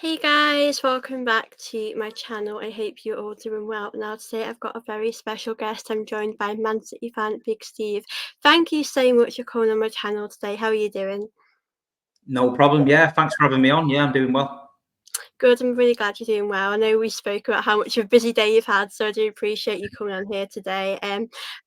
Hey guys, welcome back to my channel. I hope you're all doing well. Now today I've got a very special guest. I'm joined by Man City fan Big Steve. Thank you so much for coming on my channel today. How are you doing? No problem. Yeah, thanks for having me on. Yeah, I'm doing well. Good, I'm really glad you're doing well. I know we spoke about how much of a busy day you've had, so I do appreciate you coming on here today.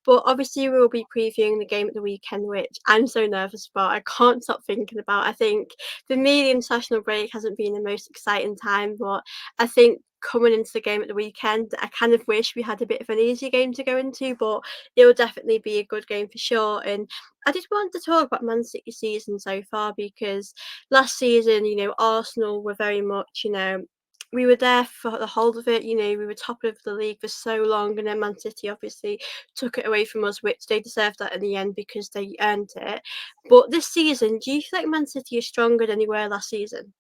But obviously we'll be previewing the game at the weekend, which I'm so nervous about. I can't stop thinking about. I think for me the international break hasn't been the most exciting time, but I think coming into the game at the weekend, I kind of wish we had a bit of an easier game to go into, but it will definitely be a good game for sure. And I just wanted to talk about Man City season so far because last season, Arsenal were very much, we were there for the whole of it. We were top of the league for so long, and then Man City obviously took it away from us, which they deserved that in the end because they earned it. But this season, do you feel like Man City is stronger than they were last season?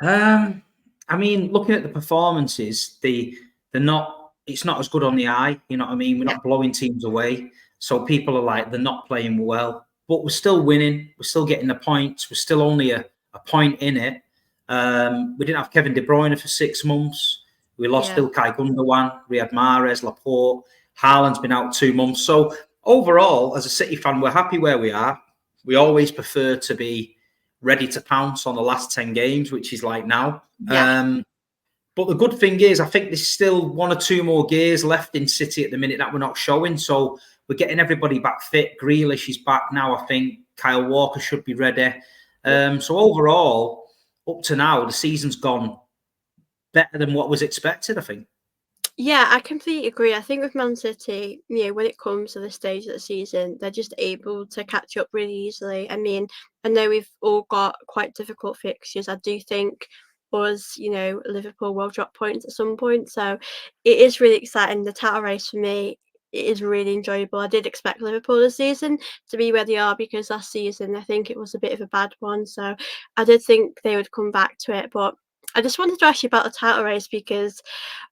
Um, I mean, looking at the performances, they're not. It's not as good on the eye. You know what I mean? We're Yeah, not blowing teams away, so people are like they're not playing well, but we're still winning. We're still getting the points. We're still only a point in it. We didn't have Kevin De Bruyne for 6 months. We lost yeah. Ilkay Gundogan, Riyad Mahrez, Laporte. Haaland's been out 2 months. So overall, as a City fan, we're happy where we are. We always prefer to be ready to pounce on the last 10 games, which is like now. Yeah. But the good thing is, I think there's still one or two more gears left in City at the minute that we're not showing. So we're getting everybody back fit. Grealish is back now, I think. Kyle Walker should be ready. So overall, up to now, the season's gone better than what was expected, I think. Yeah, I completely agree. I think with Man City, when it comes to this stage of the season, they're just able to catch up really easily. I mean, I know we've all got quite difficult fixtures. I do think us, Liverpool will drop points at some point. So it is really exciting. The title race for me it is really enjoyable. I did expect Liverpool this season to be where they are because last season I think it was a bit of a bad one. So I did think they would come back to it. But I just wanted to ask you about the title race because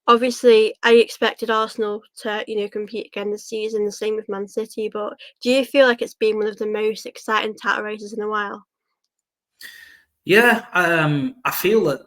obviously, I expected Arsenal to, compete again this season, the same with Man City, but do you feel like it's been one of the most exciting title races in a while? Yeah, I feel that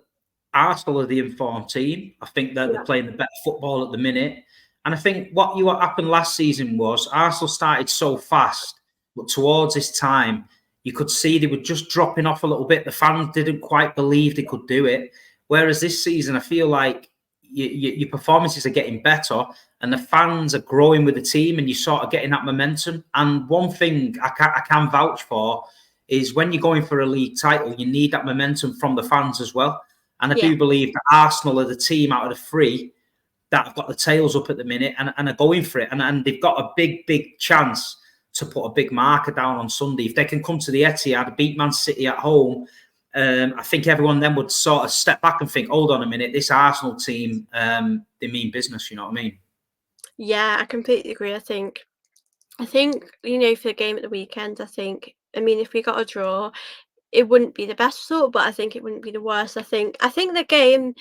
Arsenal are the informed team. I think that they're Yeah. playing the better football at the minute. And I think what happened last season was Arsenal started so fast, but towards this time, you could see they were just dropping off a little bit. The fans didn't quite believe they could do it. Whereas this season, I feel like your performances are getting better and the fans are growing with the team and you're sort of getting that momentum. And one thing I can vouch for is when you're going for a league title, you need that momentum from the fans as well. And I Yeah. do believe that Arsenal are the team out of the three that have got the tails up at the minute and are going for it. And they've got a big chance to put a big marker down on Sunday. If they can come to the Etihad, beat Man City at home, I think everyone then would sort of step back and think, hold on a minute, this Arsenal team, they mean business, you know what I mean? Yeah, I completely agree. I think, for the game at the weekend, I mean, if we got a draw, it wouldn't be the best result, but I think it wouldn't be the worst. I think the game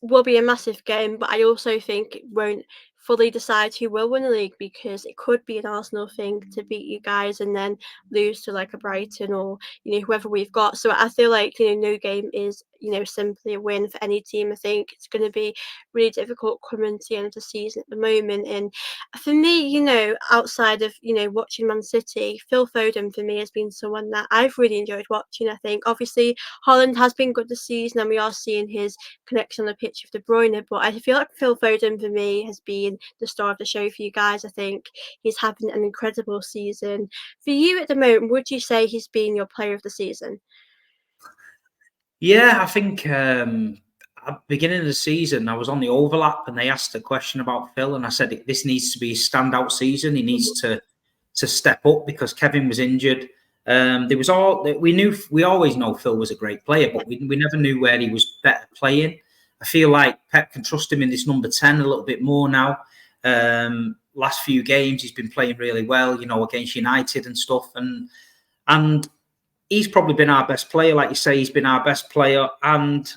will be a massive game, but I also think it won't fully decide who will win the league because it could be an Arsenal thing to beat you guys and then lose to like a Brighton or whoever we've got. So I feel like no game is simply a win for any team. I think it's going to be really difficult coming to the end of the season at the moment. And for me, outside of watching Man City, Phil Foden for me has been someone that I've really enjoyed watching. I think obviously Holland has been good this season, and we are seeing his connection on the pitch with De Bruyne. But I feel like Phil Foden for me has been the star of the show for you guys. I think he's having an incredible season. For you at the moment, would you say he's been your player of the season? Yeah, I think at the beginning of the season, I was on the overlap and they asked a question about Phil, and I said this needs to be a standout season. He needs Mhm. to step up because Kevin was injured. There was all we always know Phil was a great player, Yeah, but we never knew where he was better playing. I feel like Pep can trust him in this number 10 a little bit more now. Last few games he's been playing really well, against United and stuff, and he's probably been our best player. Like you say, he's been our best player, and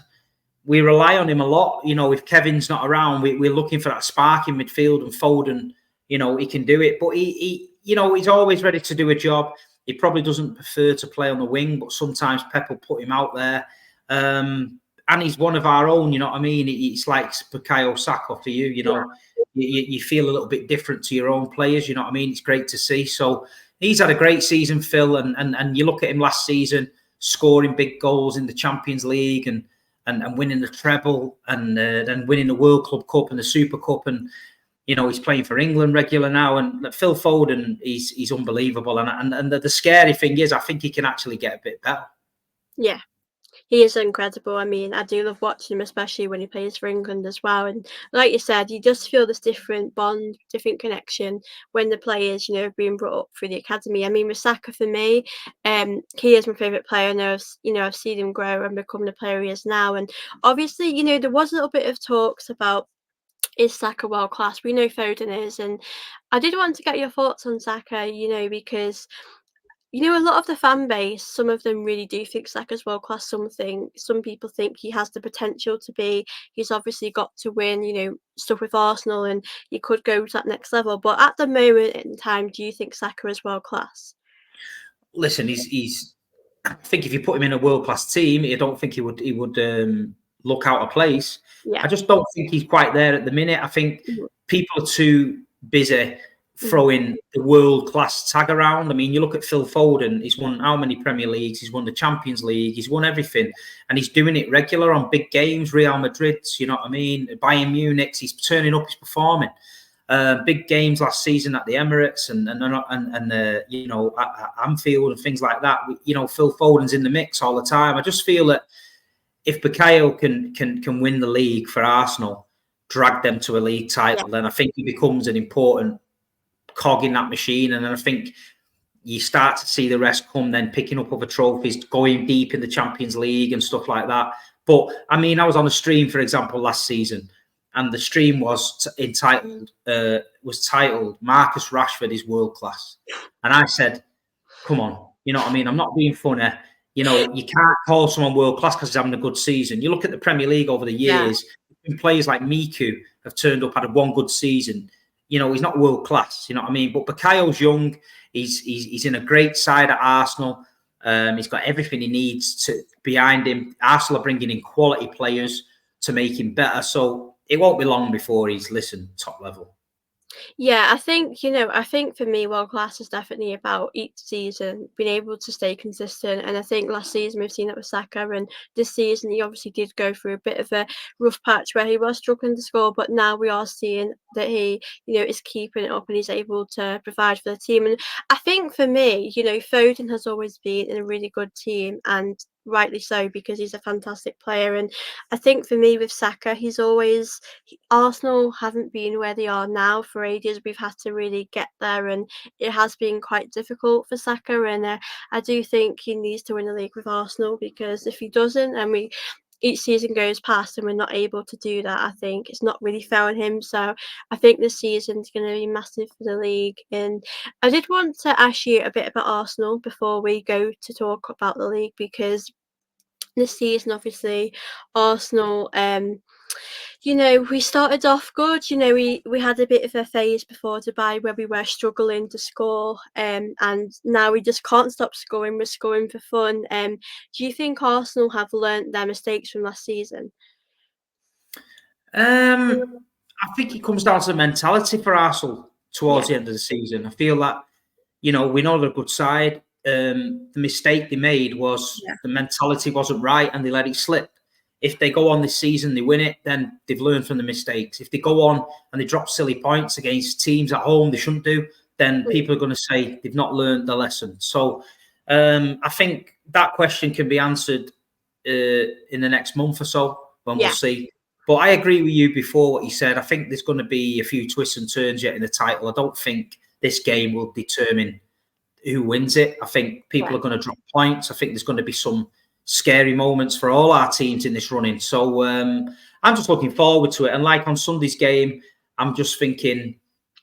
we rely on him a lot. If Kevin's not around, we're looking for that spark in midfield, and Foden, he can do it. But he's always ready to do a job. He probably doesn't prefer to play on the wing, but sometimes Pep will put him out there. And he's one of our own, you know what I mean? It's like Bukayo Saka for you, you know. You feel a little bit different to your own players, you know what I mean? It's great to see. So he's had a great season, Phil, and you look at him last season, scoring big goals in the Champions League and winning the treble and then winning the World Club Cup and the Super Cup, and you know he's playing for England regular now. And Phil Foden, he's unbelievable. And the scary thing is, I think he can actually get a bit better. Yeah. He is incredible. I mean, I do love watching him, especially when he plays for England as well. And like you said, you just feel this different bond, different connection when the players, you know, have been brought up through the academy. I mean, with Saka, for me, he is my favourite player. And I've seen him grow and become the player he is now. And obviously, you know, there was a little bit of talks about, is Saka world class? We know Foden is. And I did want to get your thoughts on Saka, you know, because you know, a lot of the fan base, some of them really do think Saka's world class. Some people think he has the potential to be. He's obviously got to win, you know, stuff with Arsenal, and he could go to that next level. But at the moment in time, do you think Saka is world class? Listen, he's. I think if you put him in a world class team, I don't think he would look out of place. Yeah. I just don't think he's quite there at the minute. I think people are too busy throwing the world-class tag around. I mean, you look at Phil Foden, he's won how many Premier Leagues, he's won the Champions League, he's won everything, and he's doing it regular on big games, Real Madrid's, you know what I mean, Bayern Munich, he's turning up, he's performing. Big games last season at the Emirates and you know, at Anfield and things like that. You know, Phil Foden's in the mix all the time. I just feel that if Bukayo can win the league for Arsenal, drag them to a league title, then I think he becomes an important cog in that machine. And then I think you start to see the rest come, then picking up other trophies, going deep in the Champions League and stuff like that. But I mean, I was on a stream, for example, last season, and the stream was titled Marcus Rashford is world class. And I said, come on, you know what I mean? I'm not being funny. You know, you can't call someone world class because he's having a good season. You look at the Premier League over the years, players like Miku have turned up, had one good season. You know, he's not world class, you know what I mean? But Bukayo's young. He's in a great side at Arsenal. He's got everything he needs behind him. Arsenal are bringing in quality players to make him better. So it won't be long before he's, top level. Yeah, I think, you know, I think for me, world class is definitely about each season being able to stay consistent. And I think last season we've seen that with Saka, and this season he obviously did go through a bit of a rough patch where he was struggling to score, but now we are seeing that he, you know, is keeping it up and he's able to provide for the team. And I think for me, you know, Foden has always been in a really good team, and rightly so, because he's a fantastic player. And I think for me with Saka, Arsenal haven't been where they are now for ages. We've had to really get there, and it has been quite difficult for Saka. And I do think he needs to win the league with Arsenal, because if he doesn't, and each season goes past and we're not able to do that, I think it's not really fair on him. So I think this season's going to be massive for the league. And I did want to ask you a bit about Arsenal before we go to talk about the league, because this season, obviously, Arsenal, you know, we started off good. You know, we had a bit of a phase before Dubai where we were struggling to score, and now we just can't stop scoring. We're scoring for fun. Do you think Arsenal have learnt their mistakes from last season? I think it comes down to the mentality for Arsenal towards the end of the season. I feel that, you know, we know they're a good side. The mistake they made was the mentality wasn't right and they let it slip. If they go on this season, they win it, then they've learned from the mistakes. If they go on and they drop silly points against teams at home they shouldn't do, then people are going to say they've not learned the lesson. So I think that question can be answered in the next month or so when we'll see. But I agree with you before what you said. I think there's going to be a few twists and turns yet in the title. I don't think this game will determine who wins it. I think people are going to drop points. I think there's going to be some scary moments for all our teams in this running. So I'm just looking forward to it. And like on Sunday's game, I'm just thinking,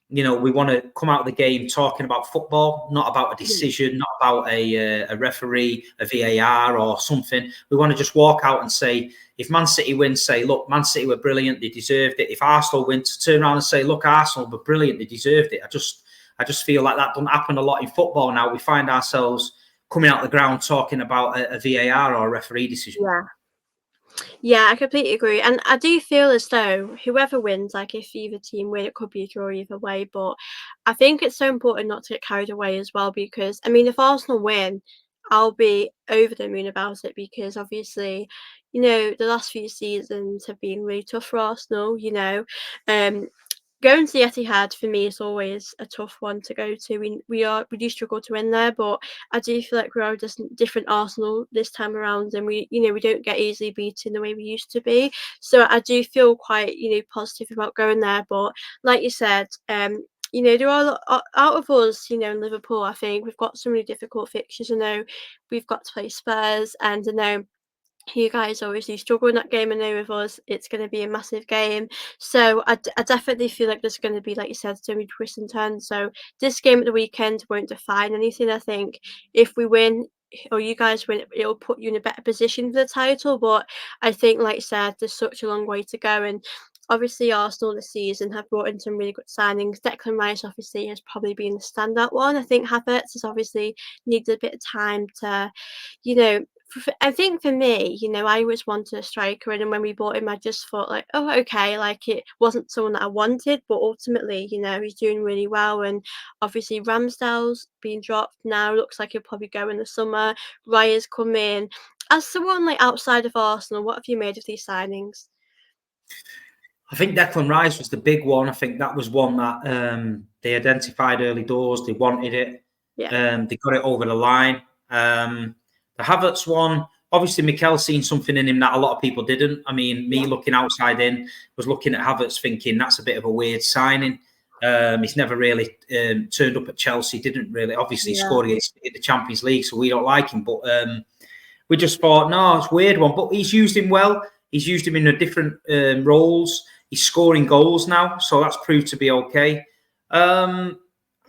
you know, we want to come out of the game talking about football, not about a decision, not about a referee, a VAR or something. We want to just walk out and say, if Man City wins, say, look, Man City were brilliant, they deserved it. If Arsenal wins, turn around and say, look, Arsenal were brilliant, they deserved it. I just feel like that doesn't happen a lot in football now. We find ourselves coming out the ground talking about a VAR or a referee decision. Yeah. Yeah, I completely agree. And I do feel as though whoever wins, like if either team win, it could be a draw either way. But I think it's so important not to get carried away as well because I mean if Arsenal win, I'll be over the moon about it because obviously, the last few seasons have been really tough for Arsenal, Um Going to the Etihad for me is always a tough one to go to. We do struggle to win there, but I do feel like we are just different Arsenal this time around, and we don't get easily beaten the way we used to be. So I do feel quite positive about going there. But like you said, there are out of us, in Liverpool. I think we've got some really difficult fixtures. I know we've got to play Spurs, and I know you guys obviously struggle in that game. I know with us, it's going to be a massive game. So I definitely feel like there's going to be, like you said, so many twists and turns. So this game at the weekend won't define anything. I think if we win or you guys win, it'll put you in a better position for the title. But I think, like you said, there's such a long way to go. And obviously, Arsenal this season have brought in some really good signings. Declan Rice obviously has probably been the standout one. I think Havertz has obviously needed a bit of time to, you know, I think for me, I always wanted a striker, and then when we bought him, I just thought like, oh, okay, like it wasn't someone that I wanted, but ultimately, he's doing really well, and obviously Ramsdale's been dropped now. Looks like he'll probably go in the summer. Raya's come in. As someone like outside of Arsenal, what have you made of these signings? I think Declan Rice was the big one. I think that was one that they identified early doors. They wanted it. Yeah, They got it over the line. The Havertz one, obviously, Mikel seen something in him that a lot of people didn't. I mean, me yeah, looking outside in was looking at Havertz thinking that's a bit of a weird signing. He's never really turned up at Chelsea. Didn't really, obviously, yeah. scored against the Champions League, so we don't like him. But we just thought, no, it's a weird one. But he's used him well. He's used him in a different roles. He's scoring goals now, so that's proved to be okay. I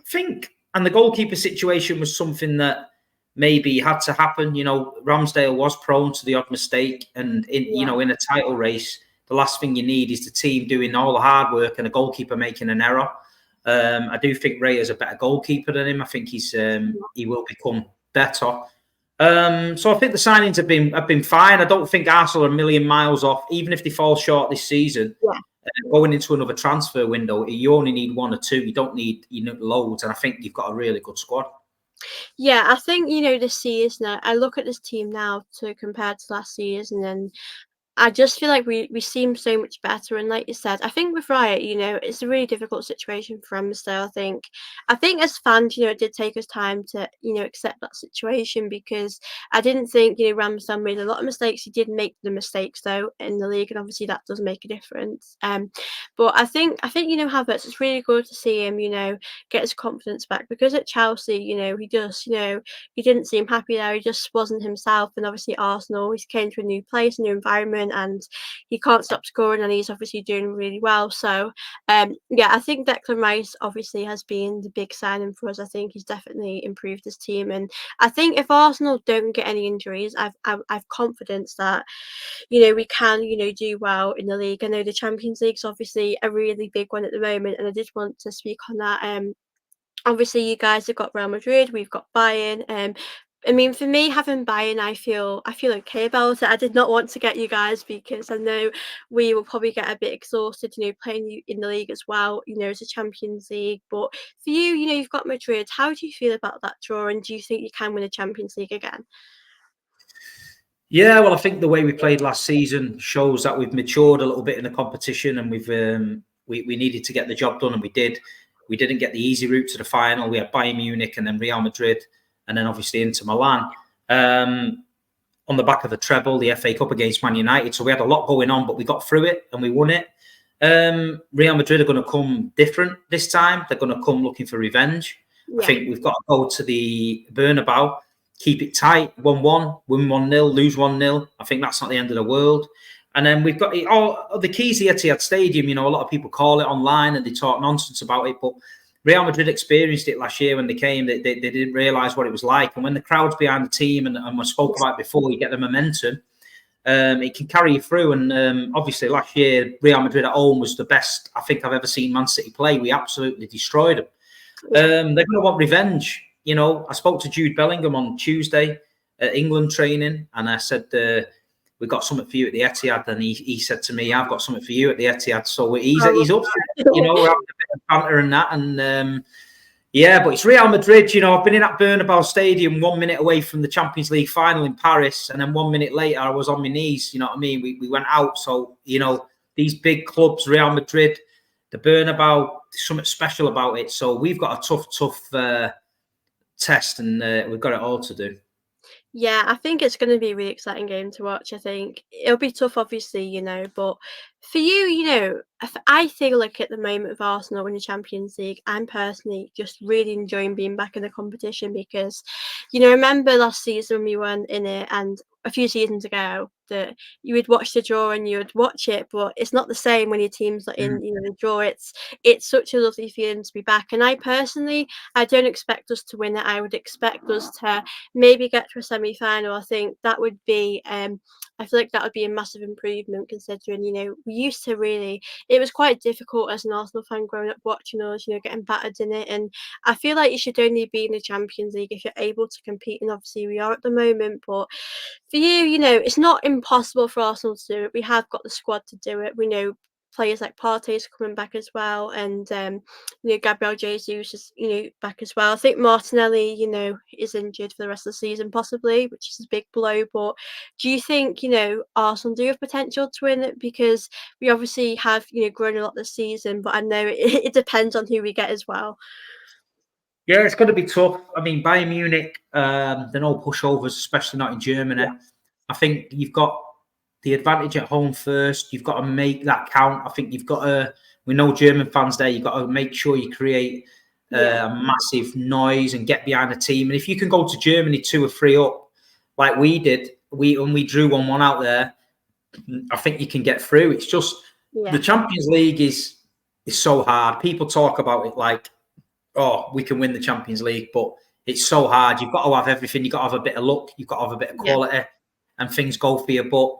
think, and the goalkeeper situation was something that maybe had to happen. Ramsdale was prone to the odd mistake, and in a title race, the last thing you need is the team doing all the hard work and a goalkeeper making an error. I do think Ray is a better goalkeeper than him. I think he will become better. So I think the signings have been fine. I don't think Arsenal are a million miles off, even if they fall short this season. Yeah. Going into another transfer window, you only need one or two. You don't need loads, and I think you've got a really good squad. Yeah, I think this season. I look at this team now to compare to last season, and I just feel like we seem so much better, and like you said, I think with Riot, it's a really difficult situation for Ramsdale. I think as fans, it did take us time to, accept that situation because I didn't think, Ramsdale made a lot of mistakes. He did make the mistakes though in the league, and obviously that does make a difference. But I think Havertz. It's really good to see him, get his confidence back because at Chelsea, he just, he didn't seem happy there. He just wasn't himself, and obviously Arsenal, he's came to a new place, a new environment, and he can't stop scoring, and he's obviously doing really well. So, yeah, I think Declan Rice obviously has been the big signing for us. I think he's definitely improved his team, and I think if Arsenal don't get any injuries, I've confidence that we can do well in the league. I know the Champions League's obviously a really big one at the moment, and I did want to speak on that. Obviously you guys have got Real Madrid, we've got Bayern. I mean, for me, having Bayern, I feel okay about it. I did not want to get you guys because I know we will probably get a bit exhausted, playing you in the league as well, as a Champions League. But for you, you've got Madrid. How do you feel about that draw, and do you think you can win a Champions League again? Yeah, well, I think the way we played last season shows that we've matured a little bit in the competition, and we needed to get the job done, and we did. We didn't get the easy route to the final. We had Bayern Munich and then Real Madrid, and then obviously Inter Milan. On the back of the treble, the FA Cup against Man United. So we had a lot going on, but we got through it and we won it. Real Madrid are going to come different this time. They're going to come looking for revenge. I Yeah. think we've got to go to the Bernabeu, keep it tight, 1-1, win 1-0, lose 1-0. I think that's not the end of the world. And then we've got all the keys to Etihad Stadium. A lot of people call it online and they talk nonsense about it, but Real Madrid experienced it last year when they came. They didn't realise what it was like. And when the crowd's behind the team, and we spoke about it before, you get the momentum, it can carry you through. And obviously last year, Real Madrid at home was the best I think I've ever seen Man City play. We absolutely destroyed them. They're going to want revenge. I spoke to Jude Bellingham on Tuesday at England training, and I said, we've got something for you at the Etihad. And he said to me, I've got something for you at the Etihad. So he's up for it, you know, we're having a bit of banter and that. And yeah, but it's Real Madrid, you know, I've been in at Bernabeu Stadium 1 minute away from the Champions League final in Paris. And then 1 minute later, I was on my knees, you know what I mean? We went out. So, you know, these big clubs, Real Madrid, the Bernabeu, there's something special about it. So we've got a tough test, and we've got it all to do. Yeah, I think it's going to be a really exciting game to watch. I think it'll be tough, obviously, you know, but for you, you know, I feel like at the moment of Arsenal winning the Champions League, I'm personally just really enjoying being back in the competition because, you know, remember last season we weren't in it, and a few seasons ago that you would watch the draw and you would watch it, but it's not the same when your team's not in, you know, the draw. It's such a lovely feeling to be back. And I personally, I don't expect us to win it. I would expect us to maybe get to a semi-final. I think that would be I feel like that would be a massive improvement considering, you know, we used to really, it was quite difficult as an Arsenal fan growing up watching us, you know, getting battered in it. And I feel like you should only be in the Champions League if you're able to compete. And obviously we are at the moment, but for you, you know, it's not impossible for Arsenal to do it. We have got the squad to do it. We know players like Partey's coming back as well, and you know, Gabriel Jesus is, you know, back as well. I think Martinelli, you know, is injured for the rest of the season possibly, which is a big blow. But do you think, you know, Arsenal do have potential to win it? Because we obviously have, you know, grown a lot this season, but I know it depends on who we get as well. Yeah, it's going to be tough. I mean, Bayern Munich, they're no pushovers, especially not in Germany. Yeah. I think you've got the advantage at home first. You've got to make that count. I think you've got to, we know German fans there, you've got to make sure you create a massive noise and get behind the team. And if you can go to Germany 2 or 3 up, like we did, when we drew 1-1 out there, I think you can get through. It's just the Champions League is so hard. People talk about it like, oh, we can win the Champions League, but it's so hard. You've got to have everything. You've got to have a bit of luck. You've got to have a bit of quality, and things go for you. But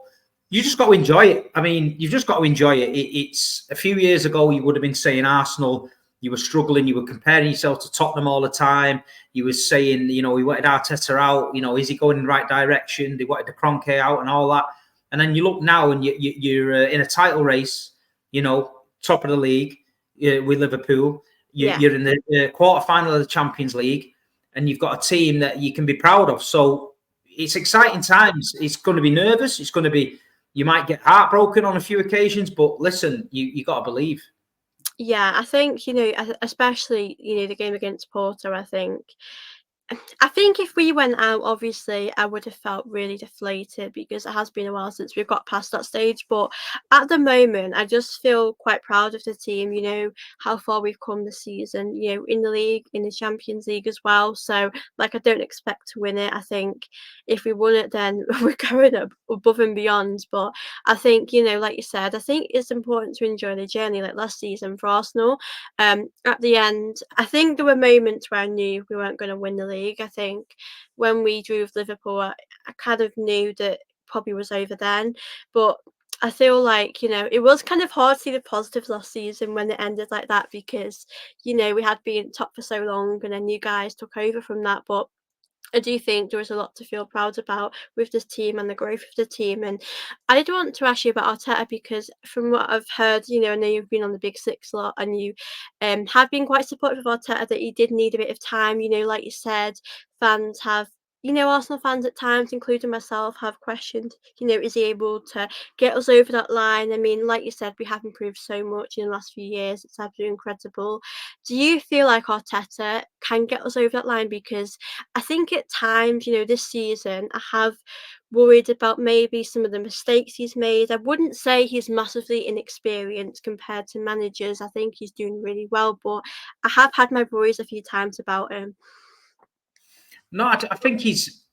you just got to enjoy it. I mean, you've just got to enjoy it. It's a few years ago, you would have been saying Arsenal, you were struggling. You were comparing yourself to Tottenham all the time. You were saying, you know, we wanted Arteta out. You know, is he going in the right direction? They wanted the Kroenke out and all that. And then you look now and you're in a title race, you know, top of the league with Liverpool. You're in the quarterfinal of the Champions League, and you've got a team that you can be proud of. So it's exciting times. It's going to be nervous. It's going to be, you might get heartbroken on a few occasions, but listen, you got to believe. Yeah, I think, you know, especially, you know, the game against Porto, I think if we went out, obviously, I would have felt really deflated because it has been a while since we've got past that stage. But at the moment, I just feel quite proud of the team, you know, how far we've come this season, you know, in the league, in the Champions League as well. So, like, I don't expect to win it. I think if we won it, then we're going above and beyond. But I think, you know, like you said, I think it's important to enjoy the journey, like last season for Arsenal. At the end, I think there were moments where I knew we weren't going to win the league. I think when we drew with Liverpool, I kind of knew that probably was over then. But I feel like, you know, it was kind of hard to see the positives last season when it ended like that because, you know, we had been top for so long and then new guys took over from that. But I do think there is a lot to feel proud about with this team and the growth of the team. And I did want to ask you about Arteta because from what I've heard, you know, I know you've been on the Big Six a lot and you have been quite supportive of Arteta that he did need a bit of time. You know, like you said, fans have, you know, Arsenal fans at times, including myself, have questioned, you know, is he able to get us over that line? I mean, like you said, we have improved so much in the last few years. It's absolutely incredible. Do you feel like Arteta can get us over that line? Because I think at times, you know, this season, I have worried about maybe some of the mistakes he's made. I wouldn't say he's massively inexperienced compared to managers. I think he's doing really well, but I have had my worries a few times about him. No, I think he's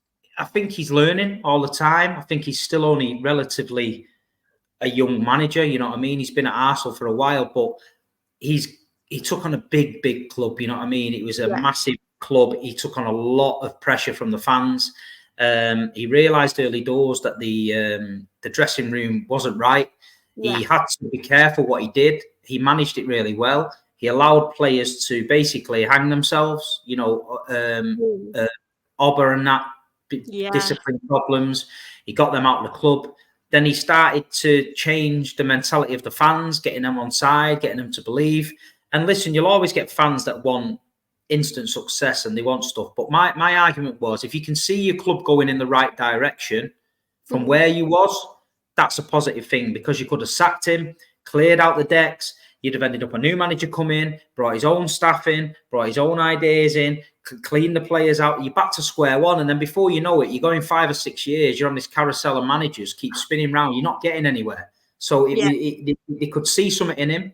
learning all the time. I think he's still only relatively a young manager. You know what I mean? He's been at Arsenal for a while, but he took on a big club. You know what I mean? It was a massive club. He took on a lot of pressure from the fans. He realised early doors that the dressing room wasn't right. Yeah. He had to be careful what he did. He managed it really well. He allowed players to basically hang themselves. You know, Ober and that discipline problems. He got them out of the club. Then he started to change the mentality of the fans, getting them on side, getting them to believe. And listen, you'll always get fans that want instant success and they want stuff. But my argument was, if you can see your club going in the right direction from where you was, that's a positive thing, because you could have sacked him, cleared out the decks. You'd have ended up a new manager come in, brought his own staff in, brought his own ideas in, cleaned the players out. You're back to square one. And then before you know it, you're going 5 or 6 years. You're on this carousel of managers, keep spinning around. You're not getting anywhere. So they could see something in him.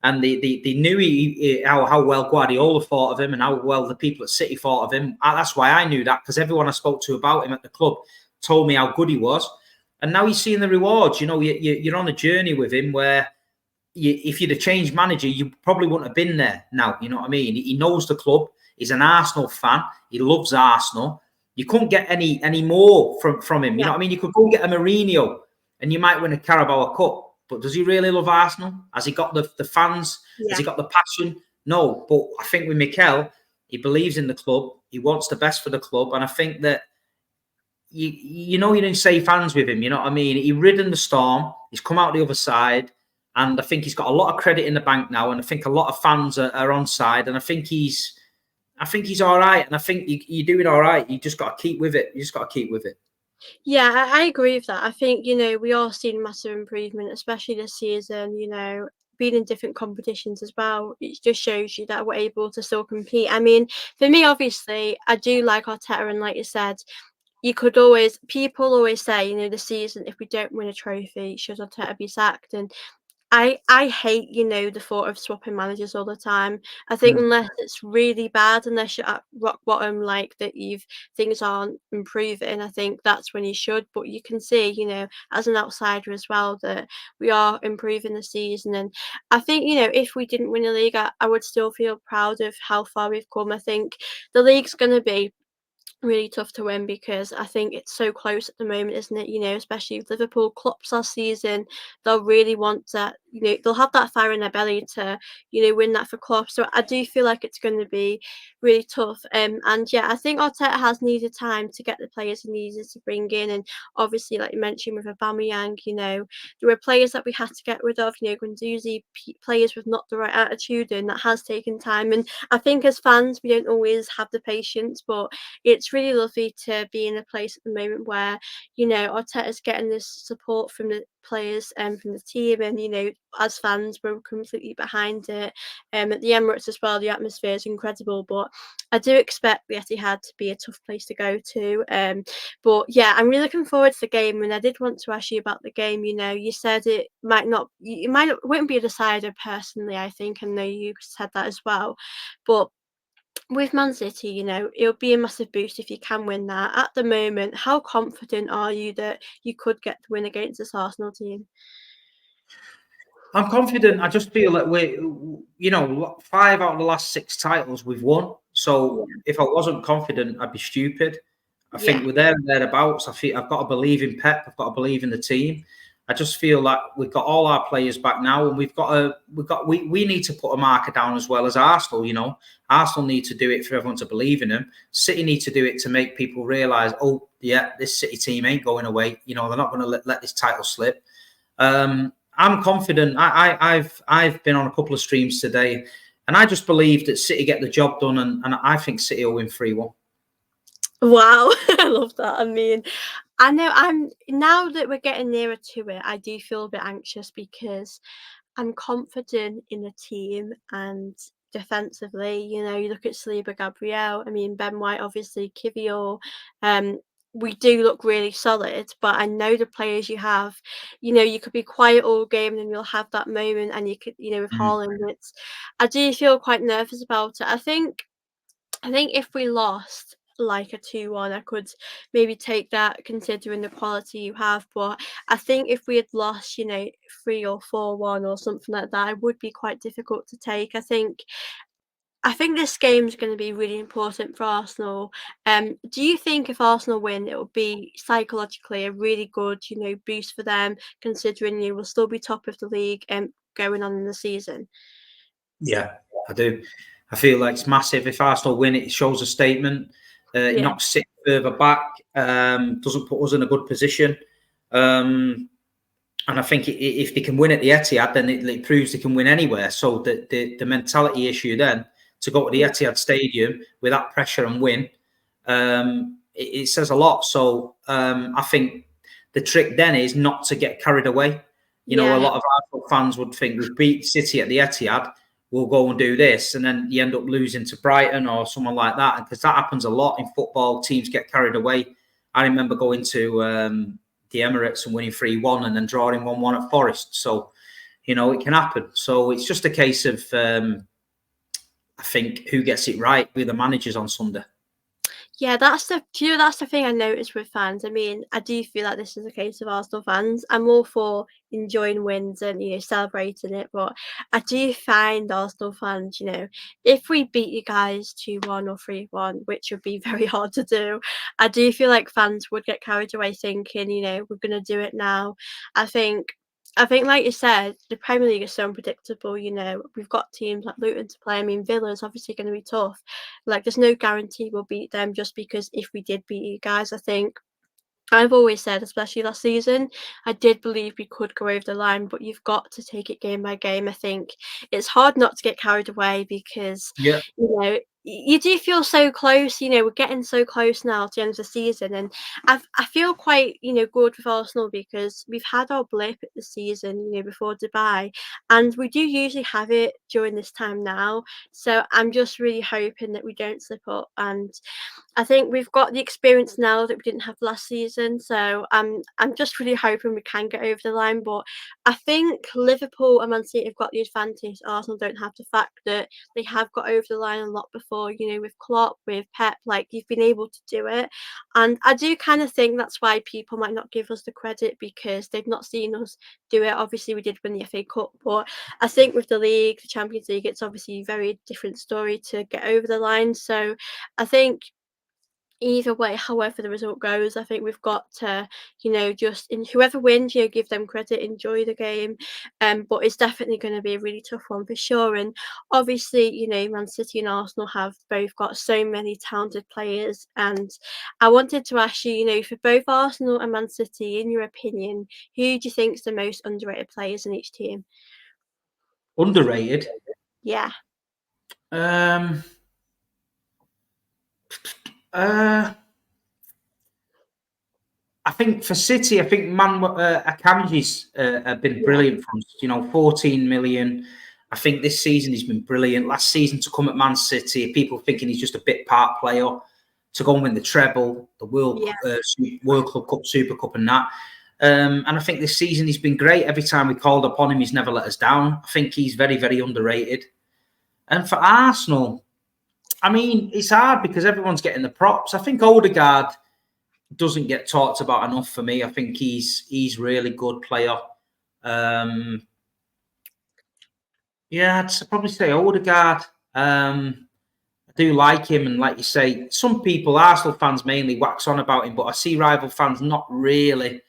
And they knew how well Guardiola thought of him and how well the people at City thought of him. That's why I knew that, because everyone I spoke to about him at the club told me how good he was. And now he's seeing the rewards. You know, you're on a journey with him where if you'd have changed manager, you probably wouldn't have been there now. You know what I mean? He knows the club. He's an Arsenal fan. He loves Arsenal. You couldn't get any more from him. You know what I mean? You could go get a Mourinho and you might win a Carabao Cup. But does he really love Arsenal? Has he got the fans? Has he got the passion? No. But I think with Mikel, he believes in the club. He wants the best for the club. And I think that, you know, you're in safe hands with him. You know what I mean? He ridden the storm. He's come out the other side. And I think he's got a lot of credit in the bank now. And I think a lot of fans are on side. And I think he's all right. And I think you're doing all right. You just got to keep with it. You just got to keep with it. Yeah, I agree with that. I think, you know, we are seeing massive improvement, especially this season, you know, being in different competitions as well. It just shows you that we're able to still compete. I mean, for me, obviously, I do like Arteta. And like you said, people always say, you know, the season, if we don't win a trophy, should Arteta be sacked? And I hate, you know, the thought of swapping managers all the time. I think unless it's really bad, unless you're at rock bottom, like that things aren't improving, I think that's when you should. But you can see, you know, as an outsider as well, that we are improving the season. And I think, you know, if we didn't win a league, I would still feel proud of how far we've come. I think the league's going to be really tough to win because I think it's so close at the moment, isn't it? You know, especially with Liverpool, Klopp's last season, they'll really want to, you know, they'll have that fire in their belly to, you know, win that for Klopp. So I do feel like it's going to be really tough. And yeah, I think Arteta has needed time to get the players he needed to bring in. And obviously, like you mentioned with Aubameyang, you know, there were players that we had to get rid of, you know, Guendouzi, players with not the right attitude, and that has taken time. And I think as fans, we don't always have the patience, but it's really lovely to be in a place at the moment where, you know, Arteta's getting this support from the players and from the team, and, you know, as fans, we're completely behind it. At the Emirates as well, the atmosphere is incredible, but I do expect the Etihad to be a tough place to go to. But yeah, I'm really looking forward to the game, and I did want to ask you about the game. You know, you said it wouldn't be a decider personally, I think, and know you said that as well, but with Man City, you know, it'll be a massive boost if you can win that. At the moment, how confident are you that you could get the win against this Arsenal team? I'm confident. I just feel that you know, 5 out of the last 6 titles we've won. So if I wasn't confident, I'd be stupid. I think we're there and thereabouts. I've got to believe in Pep. I've got to believe in the team. I just feel like we've got all our players back now, and we need to put a marker down as well as Arsenal. You know, Arsenal need to do it for everyone to believe in them. City need to do it to make people realise, oh yeah, this City team ain't going away. You know, they're not going to let this title slip. I'm confident. I've been on a couple of streams today, and I just believe that City get the job done, and I think City will win 3-1. Wow, I love that. I mean, I know now that we're getting nearer to it, I do feel a bit anxious because I'm confident in the team and defensively. You know, you look at Saliba, Gabriel. I mean, Ben White, obviously, Kivior. We do look really solid, but I know the players you have. You know, you could be quiet all game, and then you'll have that moment, and you could, you know, with Haaland, I do feel quite nervous about it. I think if we lost like a 2-1, I could maybe take that considering the quality you have. But I think if we had lost, you know, 3 or 4-1 or something like that, it would be quite difficult to take. I think this game is going to be really important for Arsenal. Do you think if Arsenal win, it will be psychologically a really good, you know, boost for them, considering you will still be top of the league going on in the season? Yeah, I do. I feel like it's massive. If Arsenal win, it shows a statement. It knocks City further back. Doesn't put us in a good position. And I think if they can win at the Etihad, then it proves they can win anywhere. So the mentality issue then to go to the Etihad Stadium with that pressure and win, it says a lot. So I think the trick then is not to get carried away. You know, a lot of Arsenal fans would think we've beat City at the Etihad, we'll go and do this, and then you end up losing to Brighton or someone like that. Because that happens a lot in football. Teams get carried away. I remember going to the Emirates and winning 3-1 and then drawing 1-1 at Forest. So, you know, it can happen. So it's just a case of, I think, who gets it right with the managers on Sunday. Yeah, that's the thing I noticed with fans. I mean, I do feel like this is a case of Arsenal fans. I'm all for enjoying wins and, you know, celebrating it, but I do find Arsenal fans, you know, if we beat you guys 2-1 or 3-1, which would be very hard to do, I do feel like fans would get carried away thinking, you know, we're gonna do it now. I think, like you said, the Premier League is so unpredictable. You know, we've got teams like Luton to play. I mean, Villa's obviously going to be tough. Like, there's no guarantee we'll beat them just because if we did beat you guys, I think I've always said, especially last season, I did believe we could go over the line, but you've got to take it game by game. I think it's hard not to get carried away because, you know, you do feel so close. You know, we're getting so close now to the end of the season, and I feel quite, you know, good with Arsenal because we've had our blip at the season, you know, before Dubai, and we do usually have it during this time now. So I'm just really hoping that we don't slip up, and I think we've got the experience now that we didn't have last season. So I'm just really hoping we can get over the line. But I think Liverpool and Man City have got the advantage. Arsenal don't have the fact that they have got over the line a lot before, you know, with Klopp, with Pep, like you've been able to do it. And I do kind of think that's why people might not give us the credit because they've not seen us do it. Obviously, we did win the FA Cup, but I think with the league, the Champions League, it's obviously a very different story to get over the line. So I think either way, however the result goes, I think we've got to, you know, just in whoever wins, you know, give them credit, enjoy the game. But it's definitely going to be a really tough one for sure. And obviously, you know, Man City and Arsenal have both got so many talented players. And I wanted to ask you, you know, for both Arsenal and Man City, in your opinion, who do you think is the most underrated players in each team? Underrated? Yeah. I think for City, I think Akanji's have been brilliant for us. You know, 14 million. I think this season he's been brilliant. Last season to come at Man City, people thinking he's just a bit part player to go and win the treble, the World Club Cup, Super Cup, and that. And I think this season he's been great. Every time we called upon him, he's never let us down. I think he's very, very underrated. And for Arsenal, I mean, it's hard because everyone's getting the props. I think Odegaard doesn't get talked about enough for me. I think he's really good player. Yeah, I'd probably say Odegaard. I do like him, and like you say, some people, Arsenal fans mainly, wax on about him, but I see rival fans not really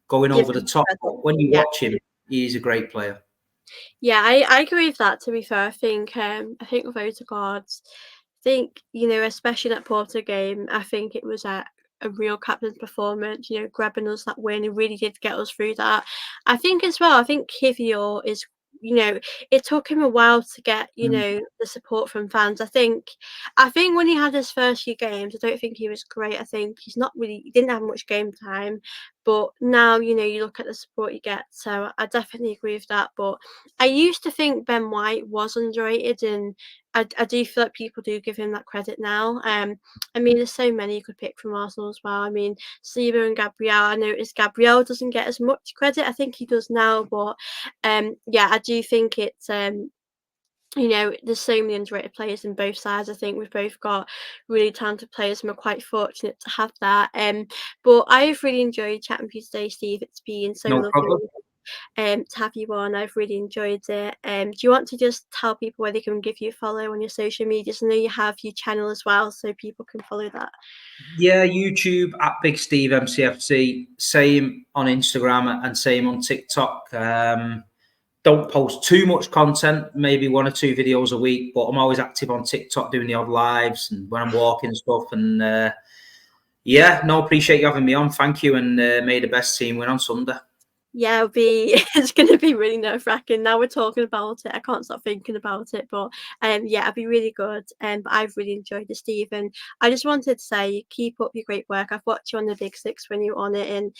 going over the top. But when you watch him, he's a great player. Yeah, I agree with that. To be fair, I think with Odegaard, I think, you know, especially that Porto game, I think it was a real captain's performance. You know, grabbing us that win, it really did get us through that. I think as well. I think Kivior is. You know, it took him a while to get, you know, the support from fans. I think when he had his first few games, I don't think he was great. I think he didn't have much game time. But now, you know, you look at the support you get. So I definitely agree with that. But I used to think Ben White was underrated, and I do feel like people do give him that credit now. I mean, there's so many you could pick from Arsenal as well. I mean, Saliba and Gabriel. I noticed Gabriel doesn't get as much credit. I think he does now, but yeah, I do think it's you know, there's so many underrated players in both sides. I think we've both got really talented players, and we're quite fortunate to have that. But I've really enjoyed chatting with you today, Steve. It's been so No lovely problem. to have you on. I've really enjoyed it. Do you want to just tell people where they can give you a follow on your social medias? I know you have your channel as well, so people can follow that. Yeah, YouTube at Big Steve MCFC. Same on Instagram and same on TikTok. Don't post too much content, maybe 1 or 2 videos a week, but I'm always active on TikTok doing the odd lives and when I'm walking and stuff. And yeah, no, appreciate you having me on. Thank you, and may the best team win on Sunday. Yeah, it'll be it's gonna be really nerve-wracking. Now we're talking about it, I can't stop thinking about it, but, yeah, it'll be really good, but I've really enjoyed it, Steve, and I just wanted to say keep up your great work. I've watched you on the Big Six when you're on it, and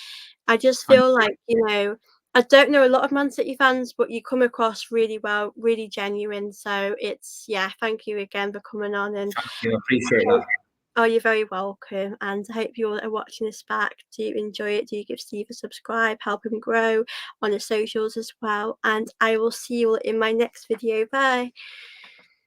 I just Thank feel you. like, I don't know a lot of Man City fans, but you come across really well, really genuine, so it's yeah, thank you again for coming on, and Thank you. I appreciate I hope that. oh, you're very welcome, and I hope you all are watching this back. Do enjoy it. Do give Steve a subscribe, help him grow on his socials as well, and I will see you all in my next video. Bye.